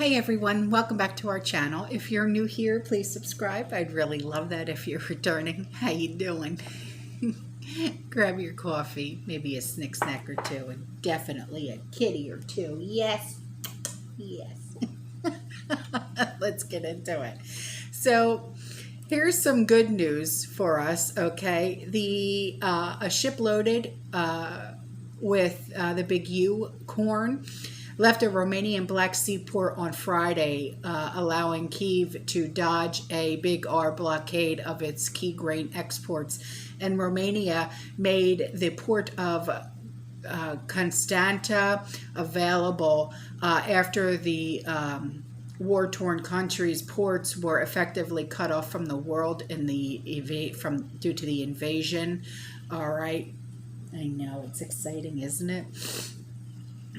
Hey everyone, welcome back to our channel. If you're new here, please subscribe. I'd really love that if you're returning. How you doing? Grab your coffee, maybe a snack or two, and definitely a kitty or two. Yes, yes. Let's get into it. So here's some good news for us, okay? A ship loaded with the big U corn left a Romanian Black Sea port on Friday, allowing Kyiv to dodge a big R blockade of its key grain exports. And Romania made the port of Constanta available after the war-torn country's ports were effectively cut off from the world in due to the invasion. All right, I know, it's exciting, isn't it?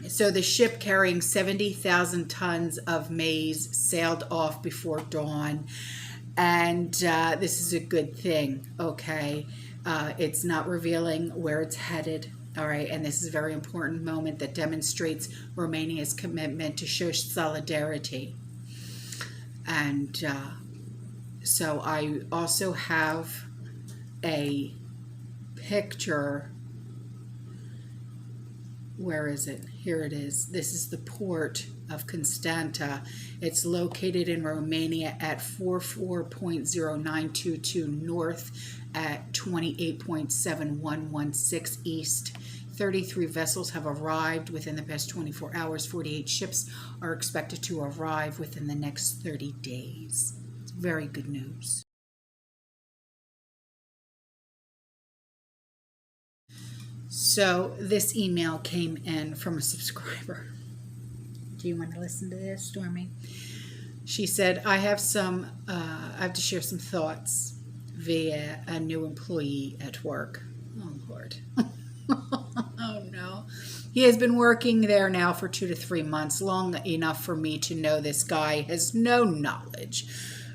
So the ship carrying 70,000 tons of maize sailed off before dawn, and this is a good thing, okay? It's not revealing where it's headed, all right? And this is a very important moment that demonstrates Romania's commitment to show solidarity. And so I also have a picture. Where is it? Here it is. This is the port of Constanta. It's located in Romania at 44.0922 north at 28.7116 east. 33 vessels have arrived within the past 24 hours. 48 ships are expected to arrive within the next 30 days. It's very good news. So this email came in from a subscriber. Do you want to listen to this, Stormy? She said, I have to share some thoughts via a new employee at work. Oh, Lord. Oh, no. He has been working there now for 2 to 3 months, long enough for me to know this guy has no knowledge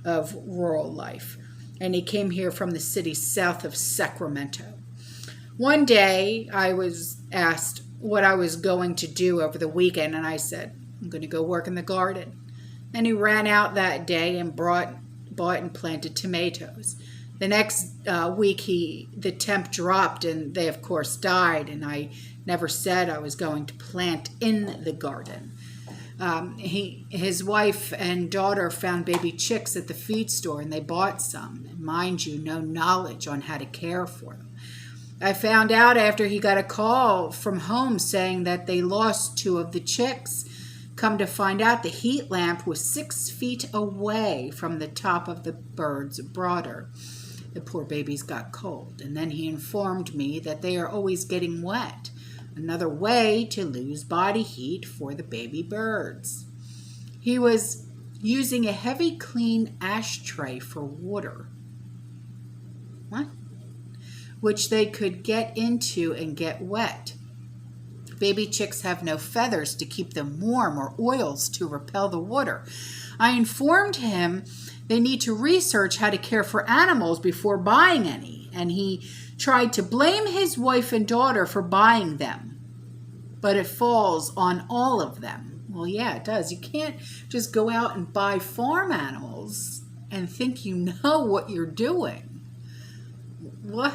of rural life. And he came here from the city south of Sacramento. One day, I was asked what I was going to do over the weekend, and I said, I'm going to go work in the garden. And he ran out that day and bought and planted tomatoes. The next week, the temp dropped, and they, of course, died, and I never said I was going to plant in the garden. His wife and daughter found baby chicks at the feed store, and they bought some. And mind you, no knowledge on how to care for them. I found out after he got a call from home saying that they lost 2 of the chicks. Come to find out, the heat lamp was 6 feet away from the top of the bird's brooder. The poor babies got cold, and then he informed me that they are always getting wet. Another way to lose body heat for the baby birds. He was using a heavy clean ashtray for water. What? Which they could get into and get wet. Baby chicks have no feathers to keep them warm or oils to repel the water. I informed him they need to research how to care for animals before buying any, and he tried to blame his wife and daughter for buying them. But it falls on all of them. Well, yeah, it does. You can't just go out and buy farm animals and think you know what you're doing. What?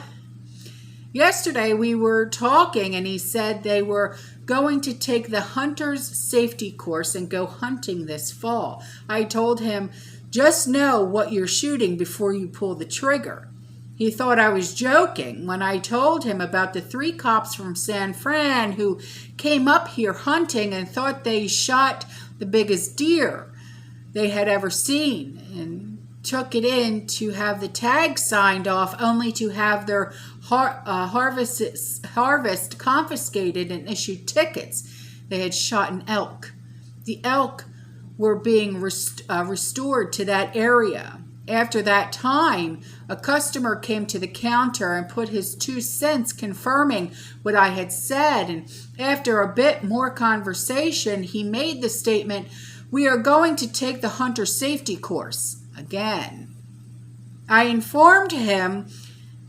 Yesterday we were talking and he said they were going to take the hunter's safety course and go hunting this fall. I told him, just know what you're shooting before you pull the trigger. He thought I was joking when I told him about the 3 cops from San Fran who came up here hunting and thought they shot the biggest deer they had ever seen and took it in to have the tag signed off only to have their harvest confiscated and issued tickets. They had shot an elk. The elk were being restored to that area. After that time, a customer came to the counter and put his 2 cents confirming what I had said. And after a bit more conversation, he made the statement, we are going to take the hunter safety course again. I informed him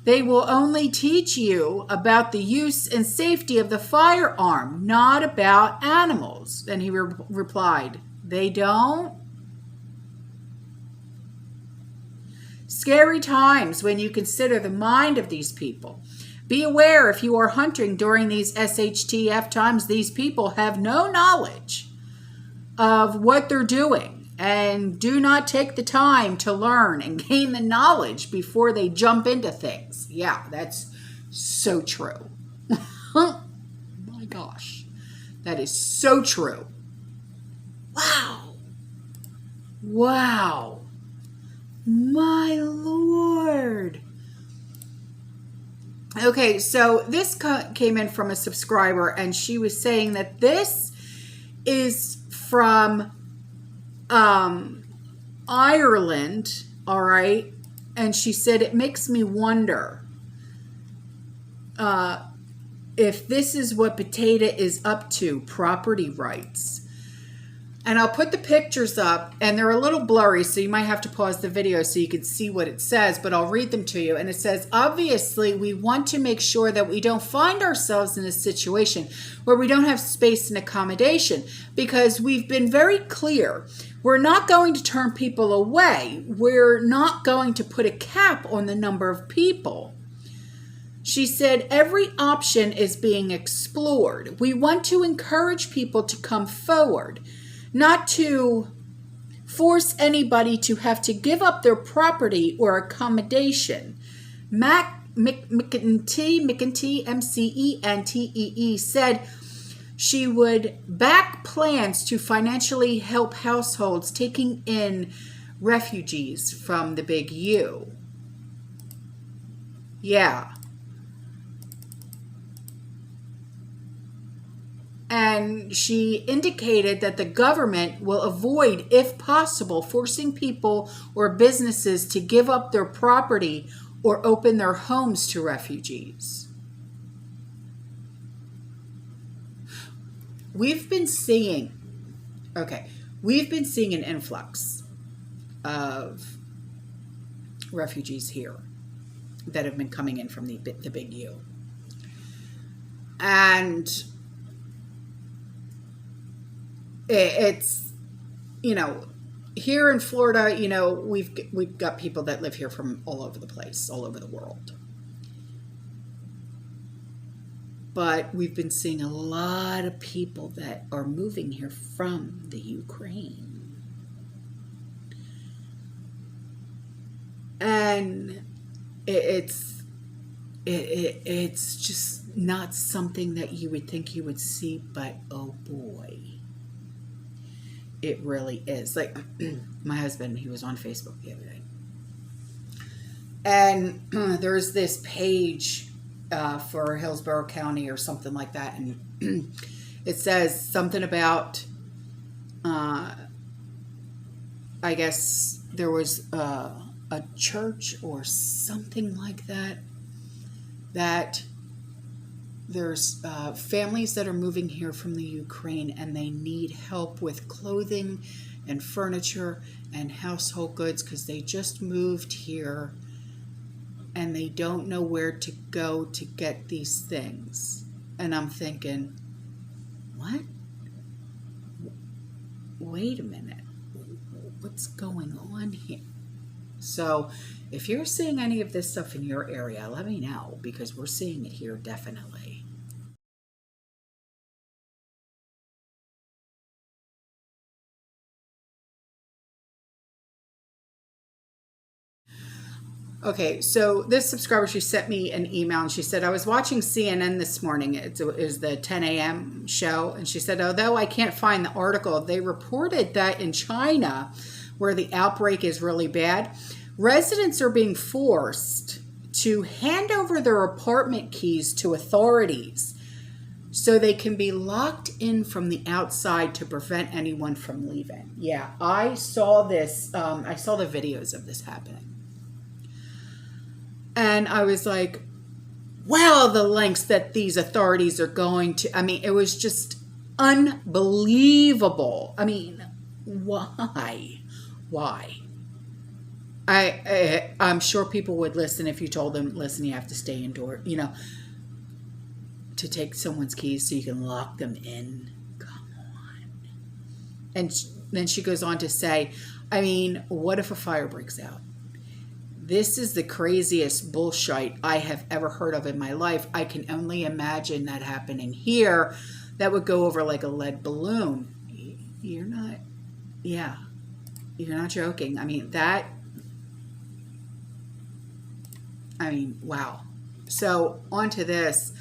they will only teach you about the use and safety of the firearm, not about animals. And he replied, They don't. Scary times when you consider the mind of these people. Be aware if you are hunting during these SHTF times, these people have no knowledge of what they're doing and do not take the time to learn and gain the knowledge before they jump into things. Yeah, that's so true. My gosh, that is so true. Wow. Wow. My Lord. Okay, so this came in from a subscriber, and she was saying that this is from Ireland, all right? And she said, it makes me wonder if this is what Potato is up to, property rights. And I'll put the pictures up, and they're a little blurry, so you might have to pause the video so you can see what it says, but I'll read them to you. And it says, obviously, we want to make sure that we don't find ourselves in a situation where we don't have space and accommodation, because we've been very clear. We're not going to turn people away. We're not going to put a cap on the number of people. She said, every option is being explored. We want to encourage people to come forward, not to force anybody to have to give up their property or accommodation. McEntee, M-C-E-N-T-E-E, said she would back plans to financially help households taking in refugees from the Big U. Yeah. And she indicated that the government will avoid, if possible, forcing people or businesses to give up their property or open their homes to refugees. We've been seeing an influx of refugees here that have been coming in from the Big U. And it's, you know, here in Florida, you know, we've got people that live here from all over the place, all over the world. But we've been seeing a lot of people that are moving here from the Ukraine. And it's just not something that you would think you would see, but oh boy. It really is. Like my husband, he was on Facebook the other day. And there's this page for Hillsborough County or something like that. And it says something about, I guess there was a church or something like that, that there's families that are moving here from the Ukraine, and they need help with clothing and furniture and household goods because they just moved here and they don't know where to go to get these things. And I'm thinking, what? Wait a minute. What's going on here? So if you're seeing any of this stuff in your area, let me know, because we're seeing it here definitely. Okay, so this subscriber, she sent me an email and she said, I was watching CNN this morning. It was the 10 a.m. show. And she said, although I can't find the article, they reported that in China, where the outbreak is really bad, residents are being forced to hand over their apartment keys to authorities so they can be locked in from the outside to prevent anyone from leaving. Yeah, I saw this. I saw the videos of this happening. And I was like, wow, the lengths that these authorities are going to. I mean, it was just unbelievable. I mean, why? Why? I'm sure people would listen if you told them, listen, you have to stay indoors, you know, to take someone's keys so you can lock them in. Come on. And Then she goes on to say, I mean, what if a fire breaks out? This is the craziest bullshit I have ever heard of in my life. I can only imagine that happening here. That would go over like a lead balloon. You're not, yeah, you're not joking. I mean, wow. So on to this,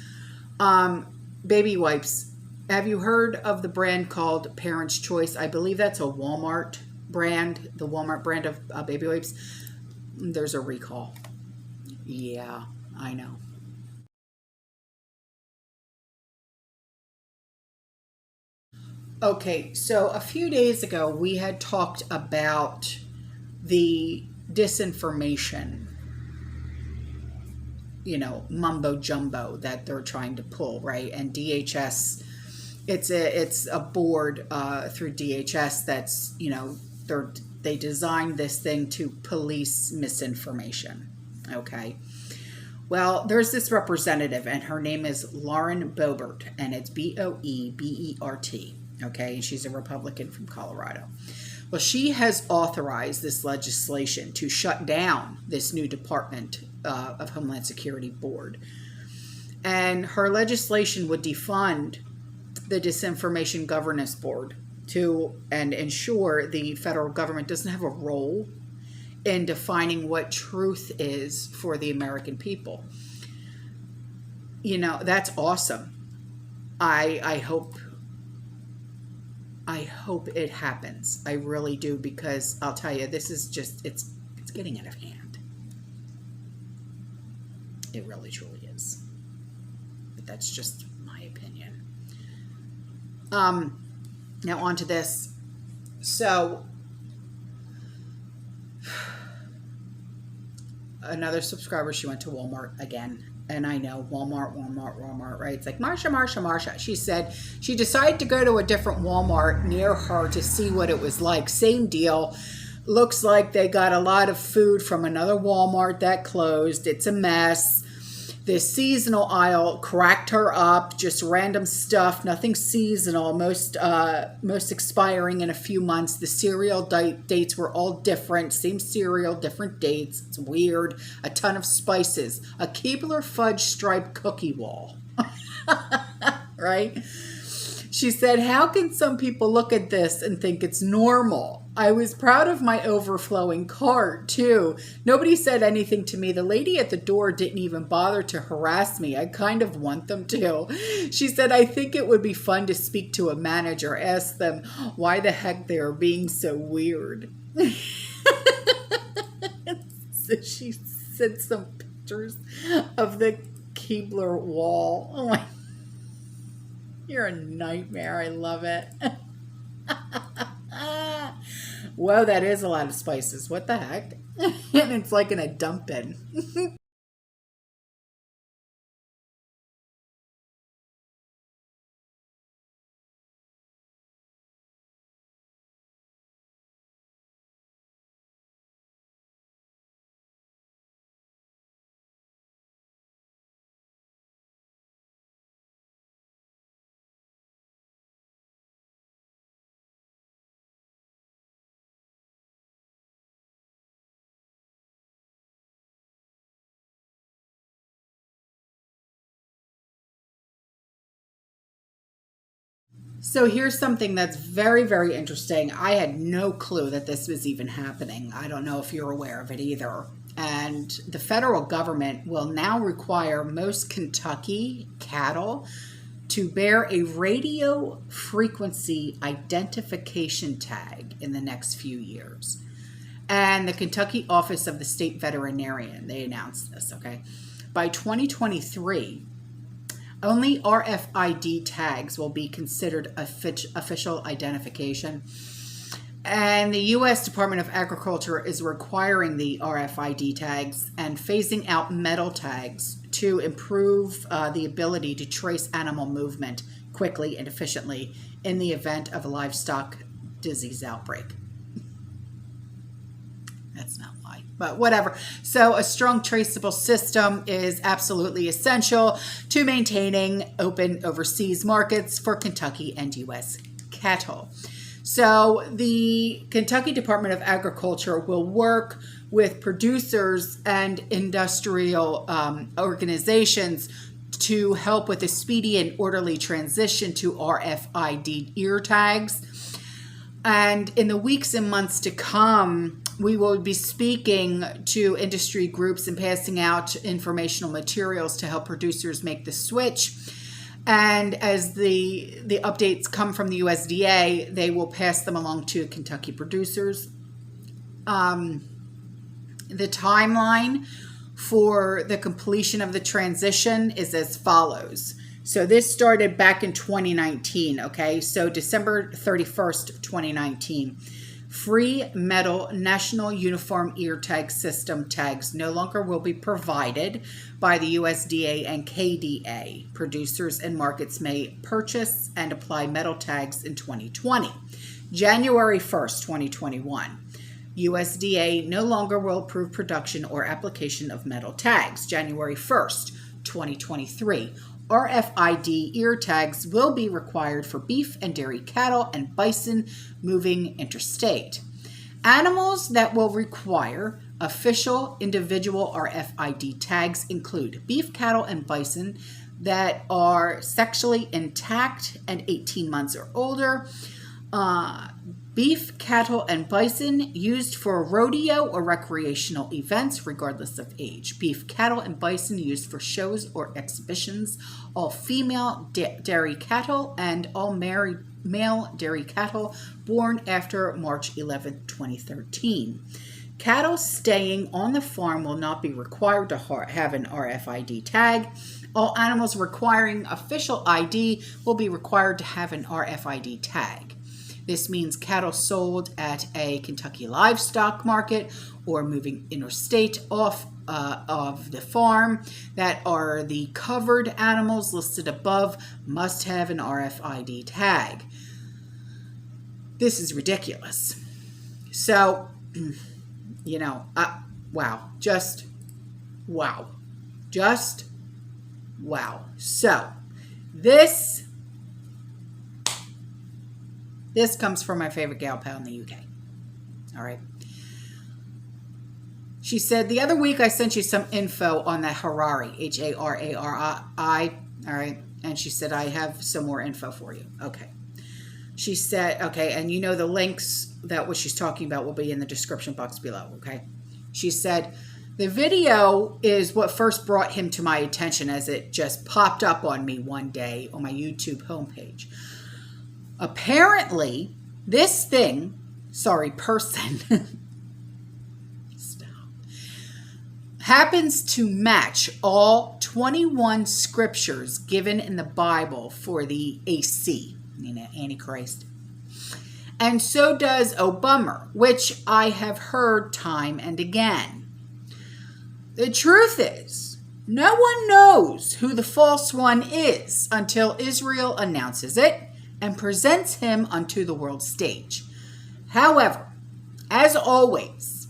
baby wipes. Have you heard of the brand called Parents' Choice? I believe that's a Walmart brand, the Walmart brand of baby wipes. There's a recall. Yeah, I know. Okay, so a few days ago, we had talked about the disinformation, mumbo jumbo that they're trying to pull, right? And DHS, it's a board through DHS that's, they designed this thing to police misinformation. Okay. Well, there's this representative, and her name is Lauren Boebert, and it's Boebert. Okay, and she's a Republican from Colorado. Well, she has authorized this legislation to shut down this new Department of Homeland Security board. And her legislation would defund the Disinformation Governance Board and ensure the federal government doesn't have a role in defining what truth is for the American people. That's awesome. I hope it happens. I really do, because I'll tell you, this is just, it's getting out of hand. It really, truly is. But that's just my opinion. Now on to this. So another subscriber, she went to Walmart again. And I know, Walmart, right? It's like, Marsha. She said she decided to go to a different Walmart near her to see what it was like. Same deal. Looks like they got a lot of food from another Walmart that closed. It's a mess. This seasonal aisle cracked her up. Just random stuff, nothing seasonal. Most expiring in a few months. The cereal dates were all different. Same cereal, different dates. It's weird. A ton of spices. A Keebler fudge striped cookie wall. Right? She said, how can some people look at this and think it's normal? I was proud of my overflowing cart, too. Nobody said anything to me. The lady at the door didn't even bother to harass me. I kind of want them to. She said, I think it would be fun to speak to a manager, ask them why the heck they are being so weird. So she sent some pictures of the Keebler wall. Oh my, you're a nightmare. I love it. Whoa, that is a lot of spices. What the heck? And it's like in a dump bin. So here's something that's very, very interesting. I had no clue that this was even happening. I don't know if you're aware of it either. And the federal government will now require most Kentucky cattle to bear a radio frequency identification tag in the next few years. And the Kentucky Office of the State Veterinarian, they announced this, okay? By 2023, only RFID tags will be considered official identification. And the U.S. Department of Agriculture is requiring the RFID tags and phasing out metal tags to improve the ability to trace animal movement quickly and efficiently in the event of a livestock disease outbreak. That's not why, but whatever. So a strong traceable system is absolutely essential to maintaining open overseas markets for Kentucky and U.S. cattle. So the Kentucky Department of Agriculture will work with producers and industrial organizations to help with a speedy and orderly transition to RFID ear tags. And in the weeks and months to come, we will be speaking to industry groups and passing out informational materials to help producers make the switch. And as the updates come from the USDA, they will pass them along to Kentucky producers. The timeline for the completion of the transition is as follows. So this started back in 2019, okay? So December 31st of 2019. Free metal National Uniform Ear Tag System tags no longer will be provided by the USDA and KDA. Producers and markets may purchase and apply metal tags in 2020. January 1st, 2021. USDA no longer will approve production or application of metal tags. January 1st, 2023. RFID ear tags will be required for beef and dairy cattle and bison moving interstate. Animals that will require official individual RFID tags include beef cattle and bison that are sexually intact and 18 months or older, beef, cattle, and bison used for rodeo or recreational events, regardless of age. Beef, cattle, and bison used for shows or exhibitions. All female dairy cattle and all male dairy cattle born after March 11, 2013. Cattle staying on the farm will not be required to have an RFID tag. All animals requiring official ID will be required to have an RFID tag. This means cattle sold at a Kentucky livestock market or moving interstate off of the farm that are the covered animals listed above must have an RFID tag. This is ridiculous. So, you know, wow. Just wow. Just wow. So, this comes from my favorite gal pal in the UK. All right. She said, the other week I sent you some info on the Harari, Harari. All right. And she said, I have some more info for you. Okay. She said, okay. And you know the links that what she's talking about will be in the description box below. Okay. She said, the video is what first brought him to my attention as it just popped up on me one day on my YouTube homepage. Apparently, this person, stop, happens to match all 21 scriptures given in the Bible for the AC, Antichrist. And so does Obama, which I have heard time and again. The truth is, no one knows who the false one is until Israel announces it and presents him unto the world stage. However, as always,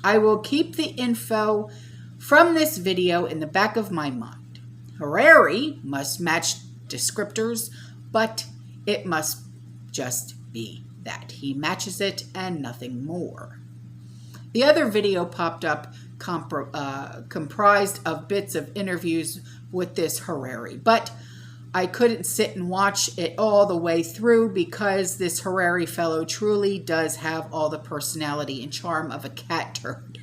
I will keep the info from this video in the back of my mind. Harari must match descriptors, but it must just be that. He matches it and nothing more. The other video popped up comprised of bits of interviews with this Harari, but I couldn't sit and watch it all the way through because this Harari fellow truly does have all the personality and charm of a cat turd.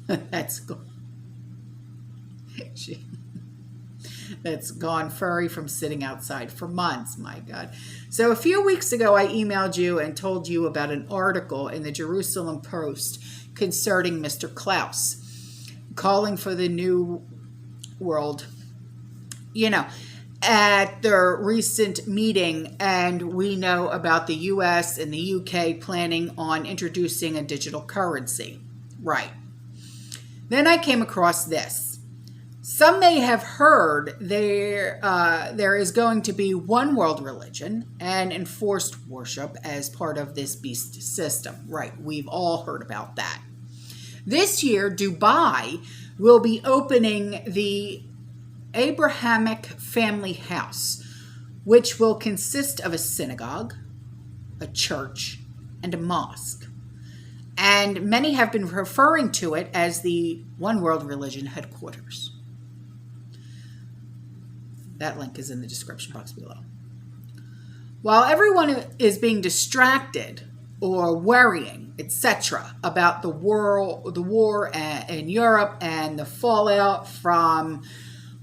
That's gone furry from sitting outside for months, my God. So a few weeks ago, I emailed you and told you about an article in the Jerusalem Post concerning Mr. Klaus, calling for the New World, at their recent meeting, and we know about the US and the UK planning on introducing a digital currency. Right. Then I came across this. Some may have heard there is going to be one world religion and enforced worship as part of this beast system. Right. We've all heard about that. This year, Dubai will be opening the Abrahamic family house, which will consist of a synagogue, a church, and a mosque. And many have been referring to it as the One World Religion headquarters. That link is in the description box below. While everyone is being distracted or worrying, etc., about the war in Europe and the fallout from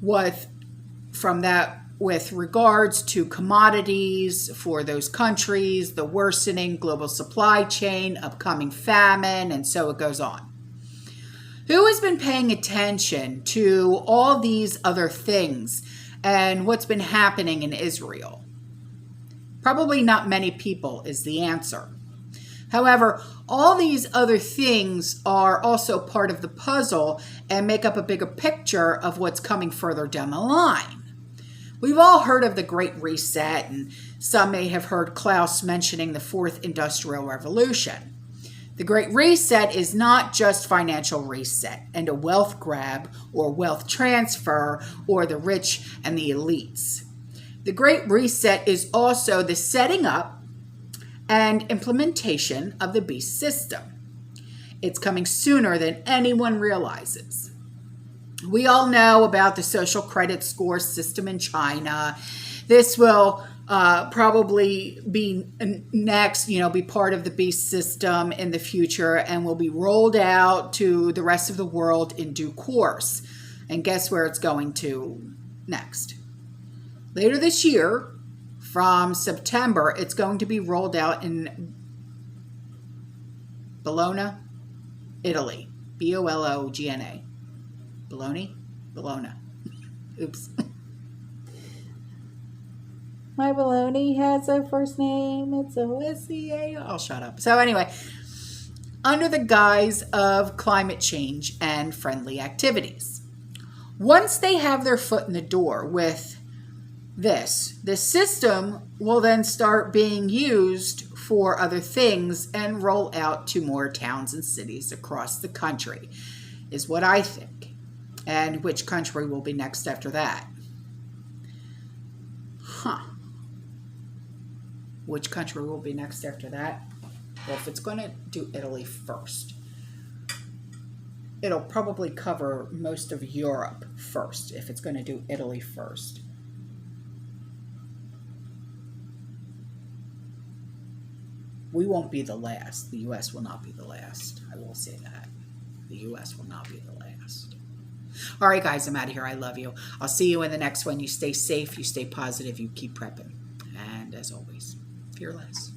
that with regards to commodities for those countries, the worsening global supply chain, upcoming famine, and so it goes on. Who has been paying attention to all these other things and what's been happening in Israel? Probably not many people is the answer. However, all these other things are also part of the puzzle and make up a bigger picture of what's coming further down the line. We've all heard of the Great Reset, and some may have heard Klaus mentioning the Fourth Industrial Revolution. The Great Reset is not just financial reset and a wealth grab or wealth transfer or the rich and the elites. The Great Reset is also the setting up and implementation of the beast system. It's coming sooner than anyone realizes. We all know about the social credit score system in China. This will probably be next, be part of the beast system in the future and will be rolled out to the rest of the world in due course. And guess where it's going to next? Later this year, from September, it's going to be rolled out in Bologna, Italy. Bologna. Bologna. Oops. My baloney has a first name. It's O-S-C-A. I'll shut up. So anyway, under the guise of climate change and friendly activities. Once they have their foot in the door with this system will then start being used for other things and roll out to more towns and cities across the country, is what I think. And which country will be next after that? Which country will be next after that? Well, if it's going to do Italy first, it'll probably cover most of Europe first, if it's going to do Italy first. We won't be the last. The U.S. will not be the last. I will say that. The U.S. will not be the last. All right, guys, I'm out of here. I love you. I'll see you in the next one. You stay safe. You stay positive. You keep prepping. And as always, fearless.